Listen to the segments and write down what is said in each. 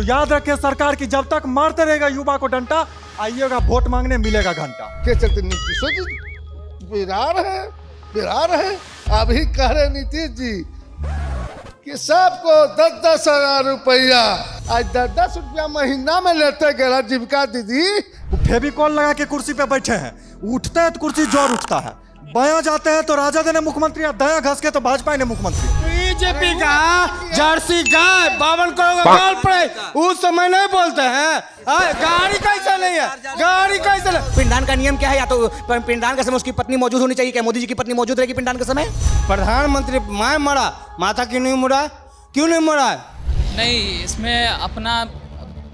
तो याद रखें सरकार की जब तक मारते रहेगा युवा को डंडा, आइएगा वोट मांगने मिलेगा घंटा। के चलते नीतीश जी बिरार है। अभी कह रहे नीतीश जी कि सबको 10-10 हजार रुपया, आज 10-10 रुपया महीना में लेते गए जीविका दीदी। फेविकॉल लगा के कुर्सी पे बैठे हैं, उठते हैं तो कुर्सी जोर उठता है, बायां जाते हैं तो राजद ने मुख्यमंत्री, दायां घस के तो भाजपा ने मुख्यमंत्री। बीजेपी का जर्सी गाय 52 करोड़ का गाल पड़े उस समय नहीं बोलते हैं। गाड़ी कैसे नहीं है, गाड़ी कैसे नहीं। पिंडदान का नियम क्या है? या तो पिंडदान के समय उसकी पत्नी मौजूद होनी चाहिए। क्या मोदी जी की पत्नी मौजूद रहेगी पिंडदान के समय? प्रधानमंत्री मैं मरा, माथा क्यों नहीं मुड़ा, क्यों नहीं मुड़ा? नहीं, इसमें अपना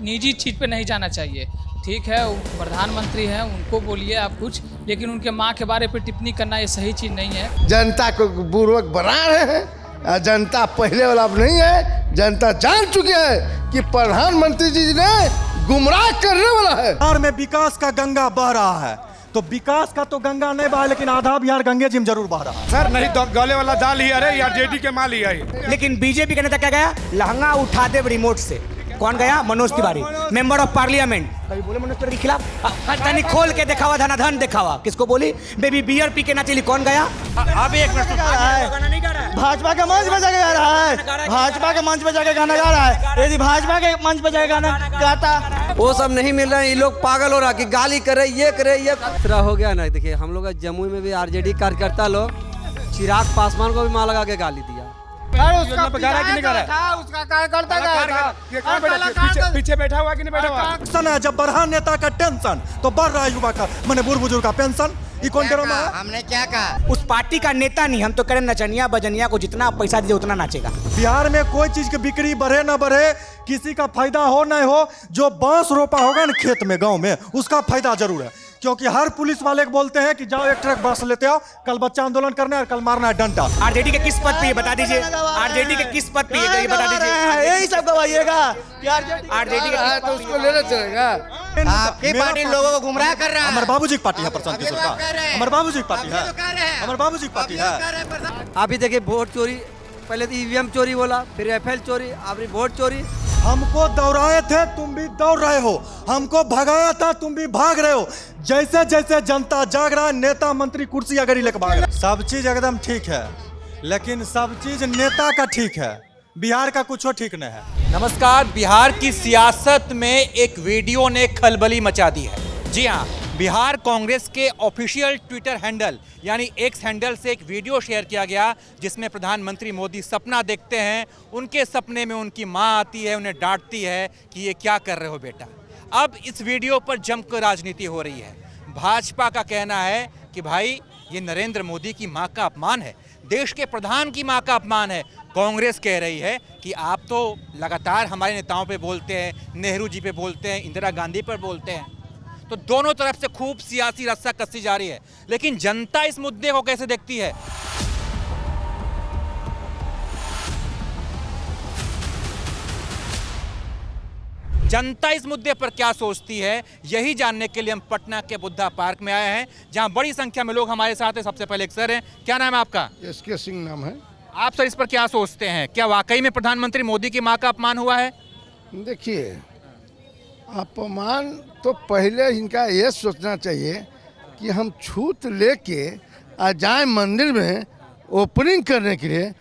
निजी चीज पे नहीं जाना चाहिए। ठीक है, वो प्रधानमंत्री हैं, उनको बोलिए आप कुछ, लेकिन उनके माँ के बारे पे टिप्पणी करना ये सही चीज नहीं है। जनता को बुर्बक बना रहे हैं। जनता पहले वाला अब नहीं है। जनता जान चुकी है कि प्रधानमंत्री जी ने गुमराह करने वाला है। बिहार में विकास का गंगा बह रहा है, तो विकास का तो गंगा नहीं बहा, लेकिन आधा बिहार गंगे जी में जरूर बह रहा है। सर नहीं तो गले वाला दाल ही है या जेडी के माल ही है। लेकिन बीजेपी का नेता क्या गया? लहंगा उठा दे रिमोट से। कौन गया? Manoj Tiwari, member of parliament. कभी बोले मनोज तिवारी के खिलाफ? तनी खोल के दिखावा, धनाधन दिखावा। किसको बोली? बेबी बियर पी के ना चली। कौन गया? अभी एक मिनट भाजपा के मंच पे जाके गा रहा है, भाजपा के मंच पे जाके गाना गा रहा है। यदि भाजपा के मंच पे जाके गाना गाता, वो सब नहीं मिल रहा है। ये लोग पागल हो रहा कि गाली करे, ये करे, ये तरह हो गया ना। देखिए हम लोग जम्मू में भी आरजेडी कार्यकर्ता लोग चिराग पासवान को भी मां लगा के गाली दिया। उसका कार्यकर्ता पीछे बैठा हुआ कि नहीं बैठा हुआ? टेंशन है, जब बढ़ा नेता का टेंशन तो बढ़ रहा है युवा का, मैंने बूढ़ बुजुर्ग का पेंशन। ये कौन ड्रामा है? हमने क्या कहा? उस पार्टी का नेता नहीं, हम तो करें नचनिया बजनिया को जितना पैसा दीजिए उतना नाचेगा। बिहार में कोई चीज की बिक्री बढ़े ना बढ़े, किसी का फायदा हो ना हो, जो बांस रोपा होगा ना खेत में गांव में, उसका फायदा जरूर है। क्योंकि हर पुलिस वाले को बोलते हैं कि जाओ एक ट्रक बांस लेते आओ, कल बच्चा आंदोलन करना है, कल मारना है डंडा। आरजेडी के किस पद पे बता दीजिए? आरजेडी के किस पद पे ये बता दीजिए? यही सब गवाइएगा। आरजेडी के तो उसको लेना चलेगा। आपकी पार्टी लोगों को गुमराह कर रहा है। हमारे बाबूजी की पार्टी है प्रशांत किशोर का, हमारे बाबूजी की पार्टी है, हमारे बाबूजी की पार्टी है। अभी देखिए वोट चोरी, पहले तो ईवीएम चोरी बोला, फिर एफएल चोरी, अभी वोट चोरी। हमको दौड़ाए थे, तुम भी दौड़ रहे हो, हमको भगाया था, तुम भी भाग रहे हो। जैसे जैसे जनता जाग रहा है, नेता मंत्री कुर्सी अगर ही लेकर भाग रहा है। सब चीज एकदम ठीक है, लेकिन सब चीज नेता का ठीक है, बिहार का कुछ ठीक नहीं है। नमस्कार। बिहार की सियासत में एक वीडियो ने खलबली मचा दी है। जी हाँ, बिहार कांग्रेस के ऑफिशियल ट्विटर हैंडल यानी एक्स हैंडल से एक वीडियो शेयर किया गया, जिसमें प्रधानमंत्री मोदी सपना देखते हैं, उनके सपने में उनकी मां आती है, उन्हें डांटती है कि ये क्या कर रहे हो बेटा। अब इस वीडियो पर जमकर राजनीति हो रही है। भाजपा का कहना है कि भाई ये नरेंद्र मोदी की मां का अपमान है, देश के प्रधान की मां का अपमान है। कांग्रेस कह रही है कि आप तो लगातार हमारे नेताओं पे बोलते हैं, नेहरू जी पे बोलते हैं, इंदिरा गांधी पर बोलते हैं। तो दोनों तरफ से खूब सियासी रस्सा कसी जा रही है, लेकिन जनता इस मुद्दे को कैसे देखती है? जनता इस मुद्दे पर क्या सोचती है, यही जानने के लिए हम पटना के बुद्धा पार्क में आए हैं, जहां बड़ी संख्या में लोग हमारे साथ हैं। सबसे पहले एक सर हैं, क्या नाम है आपका? एसके सिंह नाम है। आप सर इस पर क्या सोचते हैं? क्या वाकई में प्रधानमंत्री मोदी की मां का अपमान हुआ है? देखिए, अपमान तो पहले इनका ये सोचना चाहिए कि हम छूत लेके आ जाए मंदिर में ओपनिंग करने के लिए,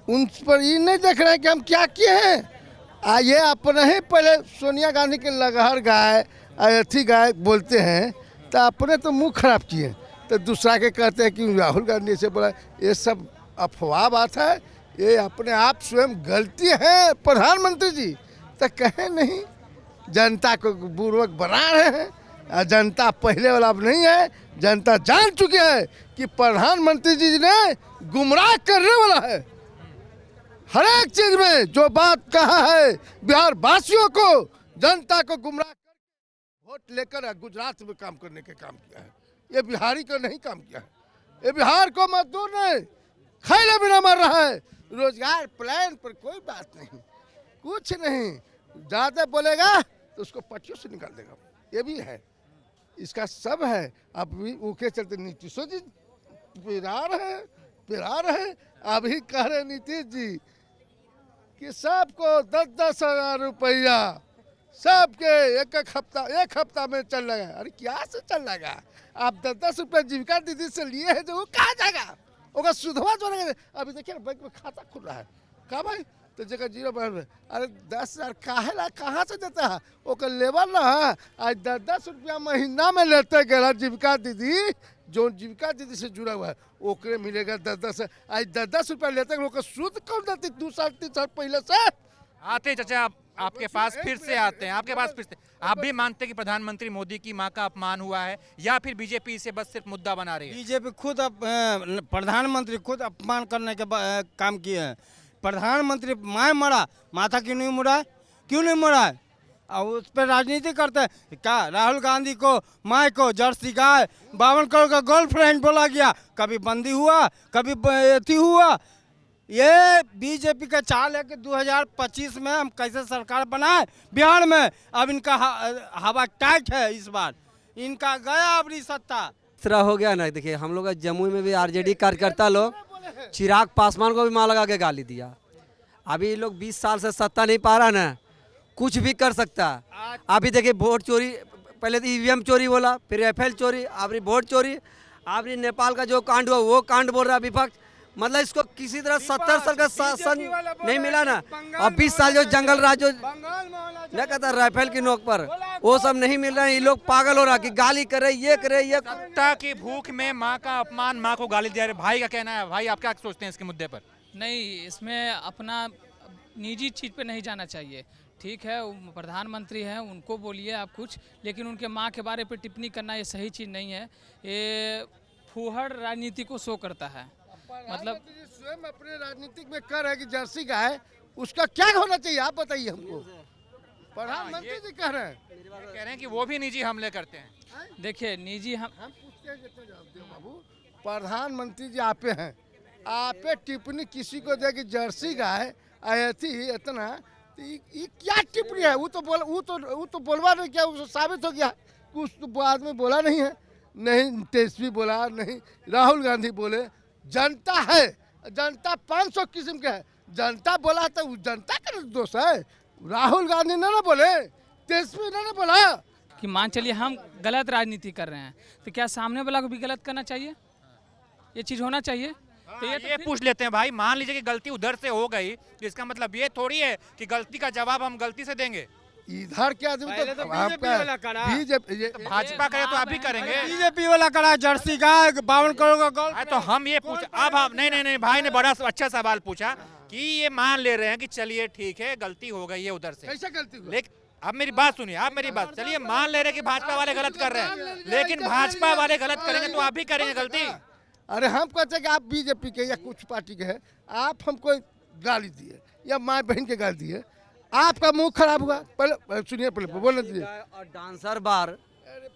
उन पर ये नहीं देख रहे हैं कि हम क्या किए हैं। ये अपने ही पहले सोनिया गांधी के लगहर गाय अर्थी गाय बोलते हैं, तो अपने तो मुंह खराब किए, तो दूसरा के कहते हैं कि राहुल गांधी से बोला। ये सब अफवाह बात है, ये अपने आप स्वयं गलती है प्रधानमंत्री जी, तो कहे नहीं। जनता को बुर्बक बना रहे हैं। जनता पहले वाला अब नहीं है। जनता जान चुकी है कि प्रधानमंत्री जी ने गुमराह करने वाला है। हर एक चीज में जो बात कहा है, बिहार वासियों को, जनता को गुमराह कर वोट लेकर गुजरात में काम करने के काम किया है। ये बिहारी का नहीं काम किया है। ये बिहार को मजदूर ने खाने बिना मर रहा है। रोजगार प्लान पर कोई बात नहीं, कुछ नहीं। ज़्यादा बोलेगा तो उसको पट्टियों से निकाल देगा, ये भी है, इसका सब है। अब भी ऊके चलते नीतीश जी बिरार है। अभी कह रहे नीतीश जी कि सबको 10-10 हजार रुपया, सबके एक हफ्ता में चल रहा है। अरे क्या से चल रहा है? आप 10-10 रुपये जीविका दीदी से लिए हैं तो वो कहाँ जाएगा? ओका सुधवा जो रहेगा। अभी देखिए बैंक में खाता खुल रहा है, कहा भाई तो जगह जीरो बैलेंस में। अरे 10,000 काहे ला कहाँ से देता है? ओकर लेवल ना है। आज 10-10 रुपया महीना में लेते गया जीविका दीदी, जो जीविका दीदी से जुड़ा हुआ है ओकरे मिलेगा 10-10। आज 10-10 रुपया लेते ओकर सूद कौन देती 2 साल 3 साल पहले से? आते चाचा आपके पास फिर से आते हैं, आपके पास फिर से। आप भी मानते हैं कि प्रधानमंत्री मोदी की मां का अपमान हुआ है, या फिर बीजेपी इसे बस सिर्फ मुद्दा बना रही है? बीजेपी खुद प्रधानमंत्री खुद अपमान करने के काम किए हैं। प्रधानमंत्री माँ मरा, माथा क्यों नहीं मुड़ा है? क्यों नहीं मुड़ा है? और उस पर राजनीति करते हैं क्या? राहुल गांधी को माँ को जर्सी गाय 52 करोड़ का गर्लफ्रेंड बोला गया, कभी बंदी हुआ, कभी एथी हुआ। ये बीजेपी का चाल है कि 2025 में हम कैसे सरकार बनाए बिहार में। अब इनका हवा टाइट है, इस बार इनका गया अपनी सत्ता। इस तरह हो गया ना, देखिए हम लोग जमुई में भी आरजेडी कार्यकर्ता लोग चिराग पासवान को भी मां लगा के गाली दिया। अभी लोग 20 साल से सत्ता नहीं पा रहा ना, कुछ भी कर सकता है। अभी देखिए वोट चोरी, पहले तो ईवीएम चोरी बोला, फिर एफएल चोरी, अभी वोट चोरी, अभी नेपाल का जो कांड हुआ वो कांड बोल रहा है विपक्ष। मतलब इसको किसी तरह 70 साल का शासन नहीं मिला ना, और 20 साल जो जंगल राज जो क्या कहता है राइफल की नोक पर, वो सब नहीं मिल रहा है। ये लोग पागल हो रहा कि गाली करे, ये करे, ये सत्ता की भूख में मां का अपमान, मां को गाली दे रहे। भाई का कहना है, भाई आप क्या सोचते हैं इसके मुद्दे पर? नहीं, इसमें अपना निजी चीज़ पे नहीं जाना चाहिए। ठीक है, वो प्रधानमंत्री हैं, उनको बोलिए आप कुछ, लेकिन उनके माँ के बारे पे टिप्पणी करना ये सही चीज़ नहीं है। ये फूहड़ राजनीति को शो करता है। मतलब स्वयं अपने राजनीतिक में कर है कि जर्सी का है, उसका क्या होना चाहिए आप बताइए हमको। प्रधानमंत्री जी कह रहे हैं कि वो भी निजी हमले करते हैं। देखिए निजी हम पूछते हैं बाबू, प्रधानमंत्री जी आपे हैं, आपे टिप्पणी किसी को दे कि जर्सी गाय ऐसी इतना, तो ये क्या टिप्पणी है? वो तो बोलवा नहीं किया, उसको साबित हो गया कि उस तो आदमी बोला नहीं है। नहीं तेजस्वी बोला, नहीं राहुल गांधी बोले, जनता है, जनता 500 किस्म के है। जनता बोला तो वो जनता का दोष है। राहुल गांधी ने ना बोले, तेजस्वी ने ना बोला कि मान चलिए हम गलत राजनीति कर रहे हैं, तो क्या सामने वाला को भी गलत करना चाहिए? ये चीज़ होना चाहिए। तो ये पूछ लेते हैं भाई, मान लीजिए कि गलती उधर से हो गई, तो इसका मतलब ये थोड़ी है कि गलती का जवाब हम गलती से देंगे। इधर के आदमी तो बीजेपी भाजपा करे तो आप भी करेंगे। बीजेपी वाला करा जर्सी गाय 52 करोड़ का गोल। तो हम ये पूछ, अब हम नहीं भाई ने बड़ा अच्छा सवाल पूछा कि ये मान ले रहे हैं कि चलिए ठीक है गलती हो गई है उधर से, कैसे गलती हुई? लेकिन अब मेरी बात सुनिए, आप मेरी बात, चलिए मान ले रहे हैं कि भाजपा वाले गलत कर रहे हैं, लेकिन भाजपा वाले गलत करेंगे तो आप भी करेंगे गलती। अरे हम कहते हैं कि आप बीजेपी के या कुछ पार्टी के हैं, आप हमको गाली दिए या माँ बहन के गाली दिए, आपका मुंह खराब हुआ। पहले सुनिए, पहले बोलने दीजिए। और डांसर बार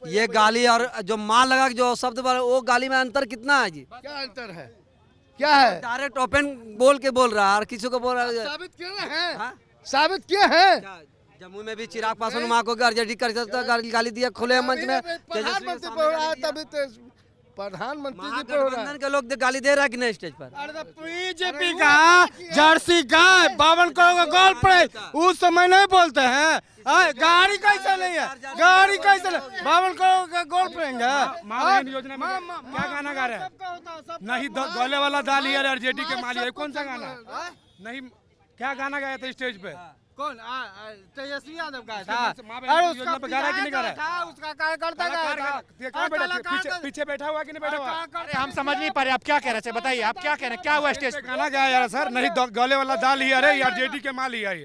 ये गाली और जो मां लगा जो शब्द बार, वो गाली में अंतर कितना है जी? क्या अंतर है? क्या है? डायरेक्ट ओपन बोल के बोल रहा है और किसी को बोल रहा है। साबित किए हैं, साबित किए हैं। जम्मू में भी चिराग पासवान मां को गाली दिया खुले मंच में। प्रधानमंत्री बोल रहा है, तभी तो प्रधानमंत्री जी बोल रहा है। के लोग गाली दे रहा है कि नहीं स्टेज पर? बीजेपी का जर्सी गाय 52 करोड़ का गर्लफ्रेंड उस समय नहीं बोलते हैं। गाड़ी कैसे नहीं है? गाड़ी कैसे नहीं? 52 करोड़ का गर्लफ्रेंड है। योजना में क्या गाना गा रहे हैं? नहीं गोले वाला दाल ही आरजेडी के माली है। कौन सा गाना? नहीं, क्या गाना गाया था स्टेज पे? कौन? तेजस्वी यादव का था। अरे उसका पे गा रहा है कि नहीं गा रहा है? उसका कार्यकर्ता का पीछे बैठा हुआ कि नहीं बैठा हुआ? अरे हम समझ नहीं पा रहे, आप क्या कह रहे थे, बताइए आप क्या कह रहे हैं, क्या हुआ स्टेज पे? गाना गाया जा रहा सर? नहीं गोले वाला दाल ही अरे आरजेडी के माल ही है।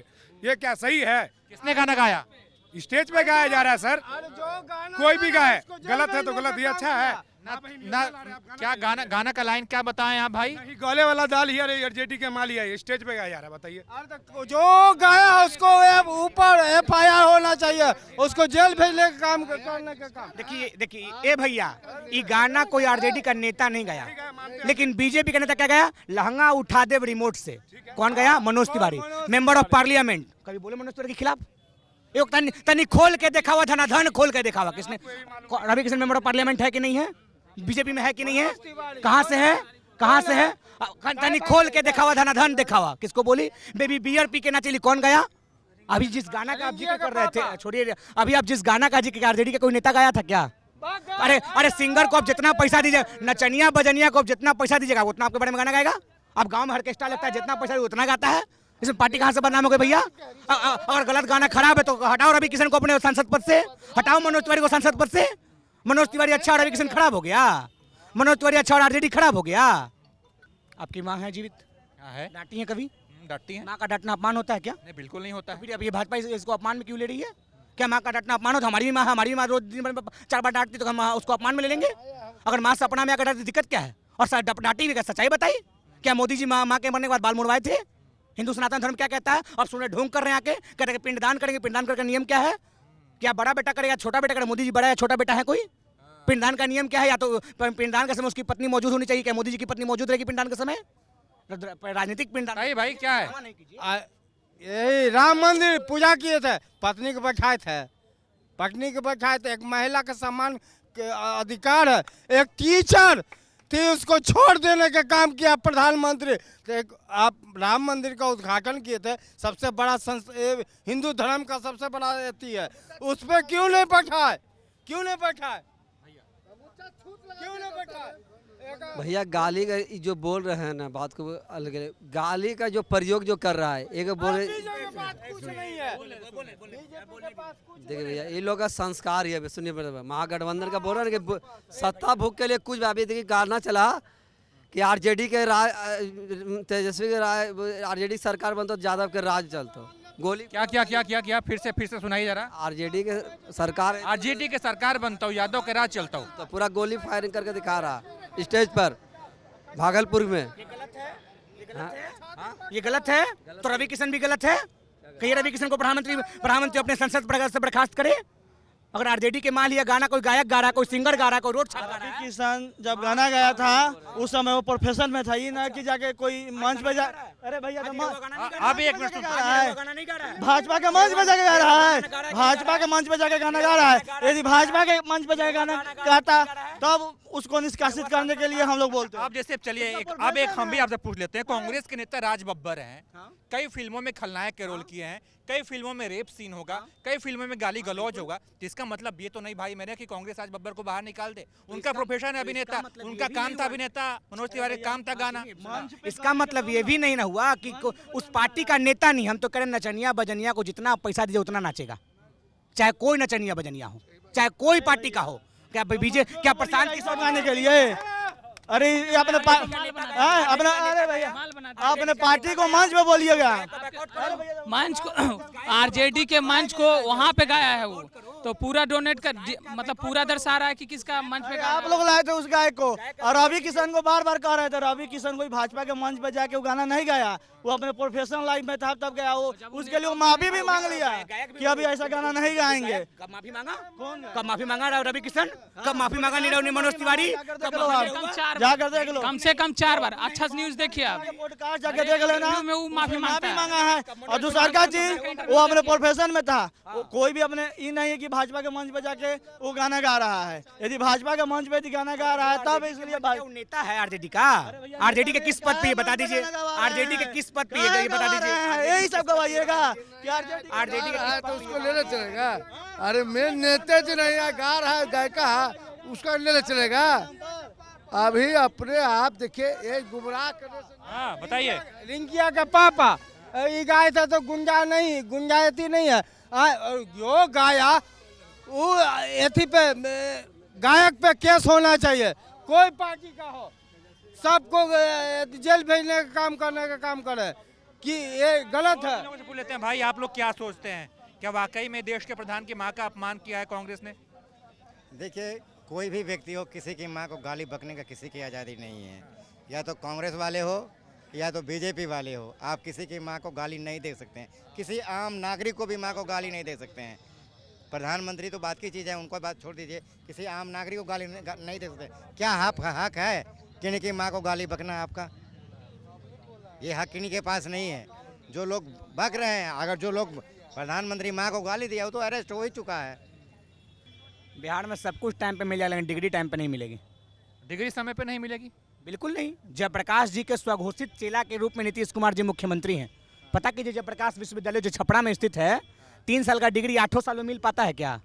ये क्या सही है? किसने गाना गाया? स्टेज पे गाया जा रहा है सर, कोई भी गाए, गलत है तो गलत, ये अच्छा है ना? क्या गाना का लाइन क्या बताएं आप भाई? नहीं गोले वाला दाल ही अरे आरजेडी के माल ही है, स्टेज पे गाया जा रहा है। बताइए। जो गाया उसको ऊपर FIR होना चाहिए, उसको जेल भेजने का काम करने का काम। देखिए ए भैया, ये गाना कोई आरजेडी का नेता नहीं गाया, लेकिन बीजेपी का नेता क्या गया? लहंगा उठा दे रिमोट से। कौन गया? Manoj Tiwari, member of parliament. कभी बोले मनोज तिवारी के खिलाफ? एक तनी खोल के देखा हुआ, धनाधन खोल के देखा हुआ। किसने? Ravi Kishan member of parliament है कि नहीं है? बीजेपी में है कि नहीं है? कहाँ से है? कहाँ से है? तनी खोल के देखा हुआ, धनाधन देखा हुआ। किसको बोली? बेबी बियर पी के ना चली। कौन गया? अभी जिस गाना का आप जिक्र कर रहे थे, छोड़िए, अभी आप जिस गाना का जिक्र, आरजेडी का कोई नेता गाया था क्या? अरे अरे सिंगर को आप जितना पैसा दीजिए, नचनिया बजनिया को आप जितना पैसा दीजिएगा उतना आपके बारे में गाना गाएगा। अब गांव में ऑर्केस्ट्रा लगता है, जितना पैसा उतना गाता है। इसमें पार्टी कहाँ से बदनाम हो गई भैया? अगर गलत गाना खराब है तो हटाओ रवि किशन को अपने सांसद पद से, हटाओ मनोज तिवारी को सांसद पद से। मनोज तिवारी अच्छा और रवि किशन खराब हो गया, मनोज तिवारी अच्छा और आरजेडी खराब हो गया। आपकी माँ है जीवित, है डांटी है कभी? डरती है? माँ का डांटना अपमान होता है क्या? नहीं, बिल्कुल नहीं होता है। फिर अब ये भाजपा इसको अपमान में क्यों ले रही है? क्या माँ का डांटना अपमान हो? तो हमारी भी माँ है, हमारी भी माँ रोज दिन भर 4 बार डांटती तो हम उसको अपमान में ले लेंगे? अगर माँ से अपना में आकर डांटती दिक्कत क्या है? और डांटी भी क्या, सच्चाई बताई? क्या मोदी जी माँ के मरने के बाद बाल मुड़वाए थे? हिंदू सनातन धर्म क्या कहता है? अब सुने ढोंग कर रहे हैं आके, कहते हैं पिंडदान करेंगे। पिंडदान करके नियम क्या है? क्या बड़ा बेटा करेगा छोटा बेटा करेगा? मोदी जी बड़ा है छोटा बेटा है कोई? पिंडदान का नियम क्या है? या तो पिंडदान के समय उसकी पत्नी मौजूद होनी चाहिए। क्या मोदी जी की पत्नी मौजूद रहेगी पिंडदान के समय? राजनीतिक पिंडदान भाई क्या है? यही राम मंदिर पूजा किए थे, पत्नी को बैठाए थे, पत्नी को बैठाए थे। एक महिला का सम्मान के अधिकार है। एक टीचर थी, उसको छोड़ देने का काम किया प्रधानमंत्री। तो एक आप राम मंदिर का उद्घाटन किए थे, सबसे बड़ा हिंदू धर्म का सबसे बड़ा एथी है, उस पर क्यों नहीं बैठाए? क्यों नहीं बैठाए? क्यों नहीं बैठाए? भैया गाली का जो बोल रहे हैं ना, बात को अलग है। गाली का जो प्रयोग जो कर रहा है, एक बोल देखिए भैया, ये लोग का संस्कार ही है। सुनिए महागठबंधन का बोल रहा है कि सत्ता भूख के लिए कुछ भी। अभी देखिए गाना चला कि आरजेडी के राज, तेजस्वी के राज, आरजेडी सरकार बनता तो यादव के राज चलता। गोली क्या क्या क्या क्या क्या फिर से सुनाई जा रहा? आरजेडी के सरकार, आरजेडी के सरकार बनता हूँ, यादव के राज चलता हूँ। तो पूरा गोली फायरिंग करके दिखा रहा स्टेज पर भागलपुर में। ये गलत है तो रवि किशन भी गलत है। कहिए रवि किशन को प्रधानमंत्री अपने संसद से बर्खास्त करे। अगर आरजेडी के मान लिया गाना कोई गायक गा रहा है, कोई सिंगर गा रहा है, कोई रोड छाप गा रहा है। किशन जब गाना गाया था उस समय वो प्रोफेशन में था, ये ना कि जाके कोई मंच पे जा। अरे भैया अब एक मिनट भाजपा के मंच पे जाके गा रहा है, भाजपा के मंच पे जाके गाना गा रहा है। यदि भाजपा के मंच पे जाके गाना गाता तब उसको निष्कासित करने के लिए हम लोग बोलते हैं। आप जैसे चलिए अब एक हम भी आपसे पूछ लेते हैं। कांग्रेस के नेता राज बब्बर हैं, कई फिल्मों में खलनायक के रोल किए हैं, कई फिल्मों में रेप सीन होगा, कई फिल्मों में गाली गलौज होगा। तो इसका मतलब ये तो नहीं भाई मेरे कि कांग्रेस राज बब्बर को बाहर निकाल दे। उनका प्रोफेशन है अभिनेता, उनका काम था अभिनेता। मनोज तिवारी काम था गाना। इसका मतलब ये भी नहीं ना हुआ कि उस पार्टी का नेता नहीं। हम तो कह रहे नचनिया बजनिया को जितना पैसा दीजिए उतना नाचेगा, चाहे कोई नचनिया बजनिया हो, चाहे कोई पार्टी का हो। क्या बीजेपी, क्या प्रशांत किशोर गाने के लिए? अरे अपने अपने पार्टी को मंच पे बोलिएगा। मंच को, आरजेडी के मंच को वहाँ पे गाया है वो, तो पूरा डोनेट कर, मतलब पूरा दर्शा रहा है कि किसका मंच पे गाया। आप लोग लाए थे उस गायक को, और रवि किशन को बार बार कह रहे थे। रवि किशन को भाजपा के मंच पे जाके वो गाना नहीं गाया, वो अपने प्रोफेशनल लाइफ में था तब गया। वो उसके लिए माफी भी मांग लिया कि अभी ऐसा गाना नहीं गाएंगे। कब माफी मांगा? कब माफी मांगा रवि किशन? कब माफी मांगा नीरव मनोज तिवारी? जाकर देख लो, कम से कम 4 बार। अच्छा न्यूज देखिए आप, पॉडकास्ट जाके देख लेना, में वो माफी मांगा है। और दूसरा चीज, वो अपने प्रोफेशन में था। कोई भी अपने ये नहीं है कि भाजपा के मंच पे जाके वो गाना गा रहा है। यदि भाजपा के मंच पे गाना गा रहा है तब इसलिए नेता है आरजेडी का। आरजेडी के किस पद पे बता दीजिए? आरजेडी के किस पद पे ये बता दीजिए? यही सब गवाइएगा। आरजेडी तो उसको लेना चलेगा? अरे मेन नेता जो नहीं है, गा रहा है गायका, उसका लेना चलेगा? अभी अपने आप देखिए एक गुमराह करने से। हाँ बताइए। रिंकिया का पापा ये गाय था तो गुंजायती नहीं है। जो गाया वो एथी पे गायक पे केस होना चाहिए, कोई पार्टी का हो, सबको जेल भेजने का काम करने का काम करे कि ये गलत है। पूछ लेते हैं भाई, आप लोग क्या सोचते हैं? क्या वाकई में देश के प्रधान की मां का अपमान किया है कांग्रेस ने? देखिए, कोई भी व्यक्ति हो, किसी की मां को गाली बकने का किसी की आज़ादी नहीं है। या तो कांग्रेस वाले हो या तो बीजेपी वाले हो, आप किसी की मां को गाली नहीं दे सकते हैं। किसी आम नागरिक को भी मां को गाली नहीं दे सकते हैं। प्रधानमंत्री तो बात की चीज़ है, उनको बात छोड़ दीजिए। किसी आम नागरिक को गाली नहीं दे सकते। क्या हक है किन्हीं की मां को गाली बकना? आपका ये हक किन्हीं के पास नहीं है। जो लोग बक रहे हैं, अगर जो लोग प्रधानमंत्री मां को गाली दिया वो तो अरेस्ट हो ही चुका है। बिहार में सब कुछ टाइम पे मिल जाएगा, लेकिन डिग्री टाइम पे नहीं मिलेगी। डिग्री समय पे नहीं मिलेगी? बिल्कुल नहीं। जयप्रकाश जी के स्वघोषित चेला के रूप में नीतीश कुमार जी मुख्यमंत्री हैं, पता कीजिए जयप्रकाश विश्वविद्यालय जो छपरा में स्थित है, 3 साल का डिग्री 8 साल में मिल पाता है क्या?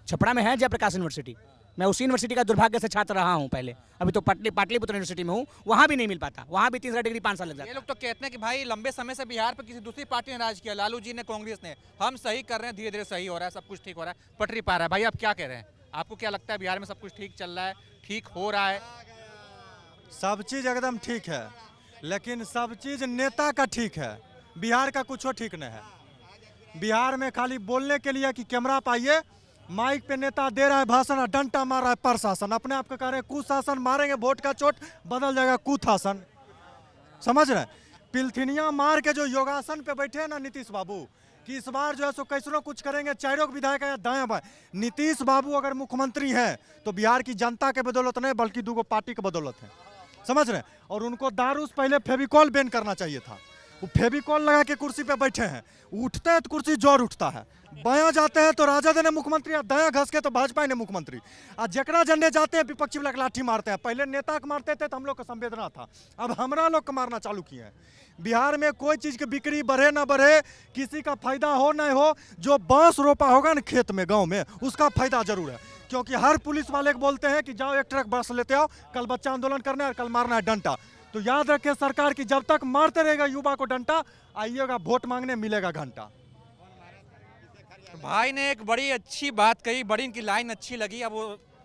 छपरा में है जयप्रकाश यूनिवर्सिटी, मैं उसी यूनिवर्सिटी का दुर्भाग्य से छात्र रहा हूं पहले, अभी तो पाटलिपुत्र यूनिवर्सिटी में हूं, वहां भी नहीं मिल पाता, वहां भी 3 साल डिग्री 5 साल लग जाता है। ये लोग तो कहते हैं कि भाई लंबे समय से बिहार पर किसी दूसरी पार्टी ने राज किया, लालू जी ने, कांग्रेस ने, हम सही कर रहे हैं, धीरे धीरे सही हो रहा है, सब कुछ ठीक हो रहा है, पटरी पा रहा है। भाई आप क्या कह रहे हैं, आपको क्या लगता है बिहार में सब कुछ ठीक चल रहा है, ठीक हो रहा है? सब चीज़ एकदम ठीक है, लेकिन सब चीज़ नेता का ठीक है, बिहार का कुछ ठीक नहीं है। बिहार में खाली बोलने के लिए कि कैमरा पाइए, माइक पे नेता दे रहा है भाषण, डंटा मार रहा है प्रशासन, अपने आप को कह रहे हैं कुशासन, मारेंगे वोट का चोट बदल जाएगा कुशासन, समझ रहे हैं? पिलथिनिया मार के जो योगासन पे बैठे हैं ना नीतीश बाबू, कि इस बार जो है सो कैसनो कुछ करेंगे, चारों विधायक या दाएं बाएं। नीतीश बाबू अगर मुख्यमंत्री हैं तो बिहार की जनता के बदौलत नहीं, बल्कि 2 पार्टी के बदौलत है, समझ रहे हैं? और उनको दारू से पहले फेविकॉल बैन करना चाहिए था, वो फेविकॉल लगा के कुर्सी पे बैठे हैं, उठते हैं तो कुर्सी जोर उठता है, बायां जाते हैं तो राजद ने मुख्यमंत्री, और दायां घस के तो भाजपा ने मुख्यमंत्री, और जकरा झंडे जाते हैं विपक्षी वाला लाठी मारते हैं। पहले नेता को मारते थे तो हम लोग को संवेदना था, अब हमरा लोग को मारना चालू किए हैं। बिहार में कोई चीज़ की बिक्री बढ़े ना बढ़े, किसी का फायदा हो ना हो, जो बांस रोपा होगा ना खेत में गाँव में, उसका फायदा जरूर है, क्योंकि हर पुलिस वाले को बोलते हैं कि जाओ 1 ट्रक बांस लेते आओ, कल बच्चा आंदोलन करना है, कल मारना है डंटा। तो याद रखें सरकार की, जब तक मारते रहेगा युवा को डंटा, आइएगा वोट मांगने मिलेगा घंटा। भाई ने एक बड़ी अच्छी बात कही, बड़ी इनकी लाइन अच्छी लगी। अब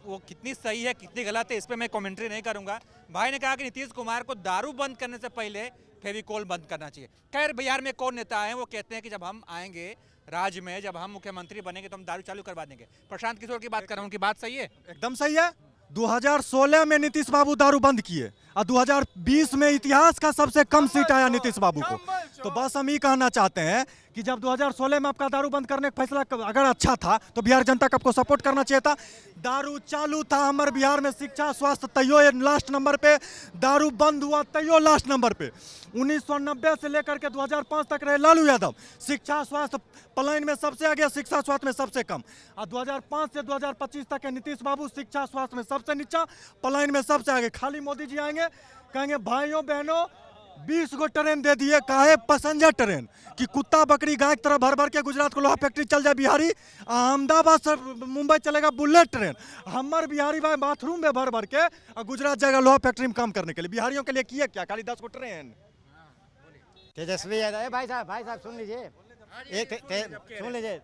वो कितनी सही है कितनी गलत है इस पर मैं कमेंट्री नहीं करूंगा। भाई ने कहा कि नीतीश कुमार को दारू बंद करने से पहले फेविकोल बंद करना चाहिए। खैर बिहार में कौन नेता है वो कहते हैं कि जब हम आएंगे राज्य में, जब हम मुख्यमंत्री बनेंगे तो हम दारू चालू करवा देंगे। प्रशांत किशोर की बात कर रहा हूँ, उनकी बात सही है? एकदम सही है। 2016 में नीतीश बाबू दारू बंद किए और 2020 में इतिहास का सबसे कम सीट आया नीतीश बाबू को। तो बस हम ये कहना चाहते हैं कि जब 2016 में आपका दारू बंद करने का फैसला अगर अच्छा था तो बिहार जनता को आपको सपोर्ट करना चाहिए था। दारू चालू था हमारे बिहार में, शिक्षा स्वास्थ्य तैयो लास्ट नंबर पे, दारू बंद हुआ तैयो लास्ट नंबर पे। 1990 से लेकर के 2005 तक रहे लालू यादव, शिक्षा स्वास्थ्य पलायन में सबसे आगे, शिक्षा स्वास्थ्य में सबसे कम। और 2005 से 2025 तक है नीतीश बाबू, शिक्षा स्वास्थ्य में सबसे नीचा, पलायन में सबसे आगे। खाली मोदी जी आएंगे कहेंगे भाइयों बहनों 20 गो ट्रेन दे दिए, काहे पैसेंजर ट्रेन कि कुत्ता बकरी गाय की तरह भर भर के गुजरात को लोहा फैक्ट्री चल जाए बिहारी, अहमदाबाद से मुंबई चलेगा बुलेट ट्रेन, हमारे बिहारी भाई बाथरूम में भर भर के और गुजरात जाएगा लोहा फैक्ट्री में काम करने के लिए। बिहारियों के लिए किए क्या? खाली 10 गो ट्रेन। तेजस्वी यादव, भाई साहब सुन लीजिए, सुन लीजिए,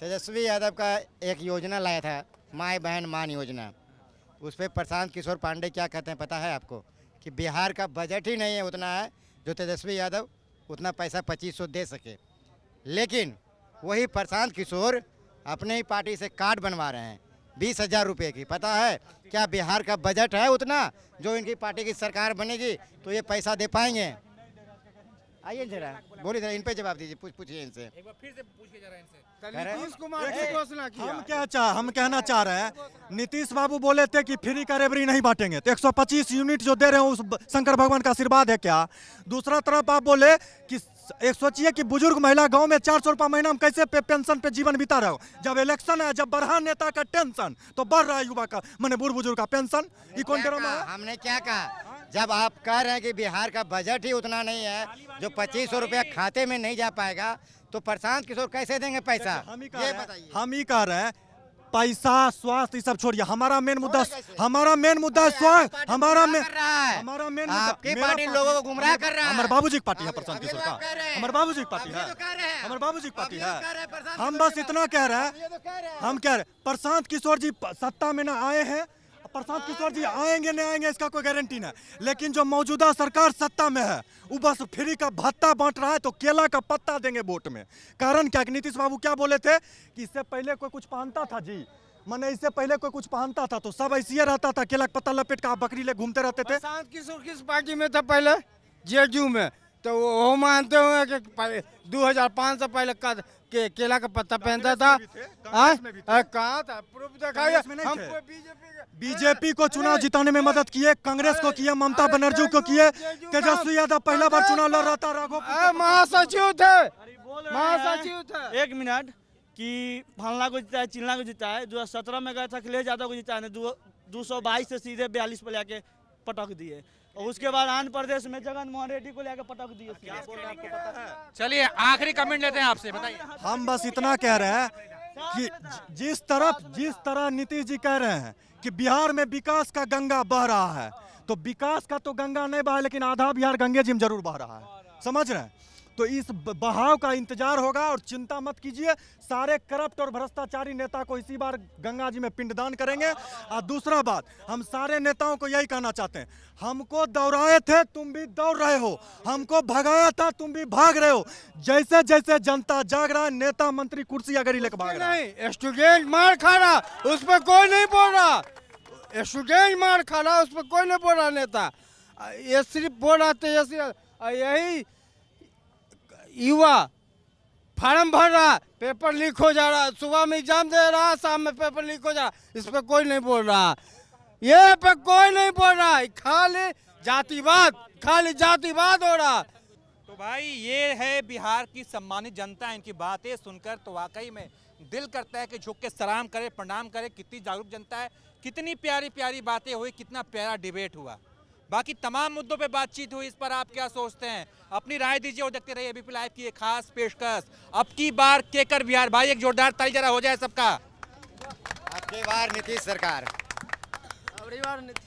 तेजस्वी यादव का एक योजना लाया था, माई बहन मान योजना। उस पर प्रशांत किशोर पांडे क्या कहते हैं पता है आपको? कि बिहार का बजट ही नहीं है उतना है जो तेजस्वी यादव उतना पैसा 2500 दे सके। लेकिन वही प्रशांत किशोर अपने ही पार्टी से कार्ड बनवा रहे हैं 20,000 रुपये की। पता है क्या बिहार का बजट है उतना जो इनकी पार्टी की सरकार बनेगी तो ये पैसा दे पाएंगे? आइए जरा बोलिए, जरा इन पे जवाब दीजिए, पूछिए इनसे। एक बार फिर से पूछिए जरा इनसे। नीतीश कुमार की घोषणा किया। हम कहना चाह रहे हैं, नीतीश बाबू बोले थे कि फ्री का रेवड़ी नहीं बांटेंगे, तो 125 यूनिट जो दे रहे हैं उस शंकर भगवान का आशीर्वाद है क्या? दूसरा तरफ आप बोले कि एक सोचिए कि बुजुर्ग महिला गांव में 400 रुपया महीना में कैसे पेंशन पे जीवन बिता रहे हो। जब इलेक्शन है, जब बढ़ा नेता का टेंशन तो बढ़ रहा है युवा का, मैंने बूढ़ बुजुर्ग का पेंशन। ये कौन ड्रामा है? हमने क्या कहा? जब आप कह रहे हैं कि बिहार का बजट ही उतना नहीं है जो 2500 रुपया खाते में नहीं जा पाएगा तो प्रशांत किशोर कैसे देंगे पैसा? ये बताइए। हम ही कह रहे हैं पैसा स्वास्थ्य सब छोड़िए, हमारा मेन मुद्दा स्वास्थ्य, हमारा मेन मुद्दा आपकी पार्टी लोगों को गुमराह कर रहा है। हमारे बाबूजी की पार्टी है प्रशांत किशोर का, हमारे बाबूजी की पार्टी है, हमारे बाबूजी की पार्टी है। हम बस इतना कह रहे हैं, हम कह रहे हैं प्रशांत किशोर जी सत्ता में ना आए हैं, प्रशांत किशोर जी आएंगे नहीं आएंगे इसका कोई गारंटी नहीं, लेकिन जो मौजूदा सरकार सत्ता में है वो बस फ्री का भत्ता बांट रहा है तो केला का पत्ता देंगे वोट में। कारण क्या कि नीतीश बाबू क्या बोले थे कि इससे पहले कोई कुछ पहनता था जी, मैंने इससे पहले कोई कुछ पहनता था तो सब ऐसे रहता था, केला का पत्ता लपेट का बकरी ले घूमते रहते थे। प्रशांत किशोर किस पार्टी में था पहले? जेडीयू में। तो वो मानते हुए कि 2005 से पहले केला का पत्ता पहनता था। कहाँ था? प्रूफ दिखाइए। बीजेपी को चुनाव जिताने में मदद किए, कांग्रेस को किए, ममता बनर्जी को किए, तेजस्वी यादव पहला बार चुनाव लड़ रहा था, राघव महासचिव थे। 1 मिनट कि फलना को जीता है, चिल्ला को जीता है। 2017 में गया था अखिलेश यादव को जीता है, 222 से सीधे 42 पर लेके पटक दिए और उसके बाद आंध्र प्रदेश में जगन मोहन रेड्डी को लेकर पटक दिए। चलिए आखिरी कमेंट लेते हैं आपसे, बताइए। हम बस इतना कह रहे हैं कि जिस तरह नीतीश जी कह रहे हैं कि बिहार में विकास का गंगा बह रहा है, तो विकास का तो गंगा नहीं बहा, लेकिन आधा बिहार गंगे जी में जरूर बह रहा है, समझ रहे हैं। तो इस बहाव का इंतजार होगा और चिंता मत कीजिए, सारे करप्ट और भ्रष्टाचारी नेता को इसी बार गंगा जी में पिंडदान करेंगे। और दूसरा बात, हम सारे नेताओं को यही कहना चाहते हैं, हमको दौड़ाए थे तुम भी दौड़ रहे हो, हमको भगाया था तुम भी भाग रहे हो। जैसे जैसे जनता जाग रहा है, नेता मंत्री कुर्सी अगर लेकर भाग रहा है। नहीं, स्टूडेंट मार खा रहा, उस पर कोई नहीं बोल रहा। स्टूडेंट मार खा रहा, उस पर कोई नहीं बोल रहा नेता। ये सिर्फ बोल रहा था यही युवा फार्म भर रहा, पेपर लीक हो जा रहा, सुबह में एग्जाम दे रहा, शाम में पेपर लीक हो जा रहा, इस पे कोई नहीं बोल रहा। ये पे कोई नहीं बोल रहा, खाली जातिवाद हो रहा। तो भाई ये है बिहार की सम्मानित जनता, इनकी बातें सुनकर तो वाकई में दिल करता है कि झुक के सलाम करे, प्रणाम करे। कितनी जागरूक जनता है, कितनी प्यारी प्यारी बातें हुई, कितना प्यारा डिबेट हुआ। बाकी तमाम मुद्दों पे बातचीत हुई, इस पर आप क्या सोचते हैं, अपनी राय दीजिए और देखते रहिए एबीपी लाइव की एक खास पेशकश। अब की बार केकर बिहार, भाई एक जोरदार ताली जरा हो जाए सबका। अब की बार नीतीश सरकार। अब की बार नीतीश।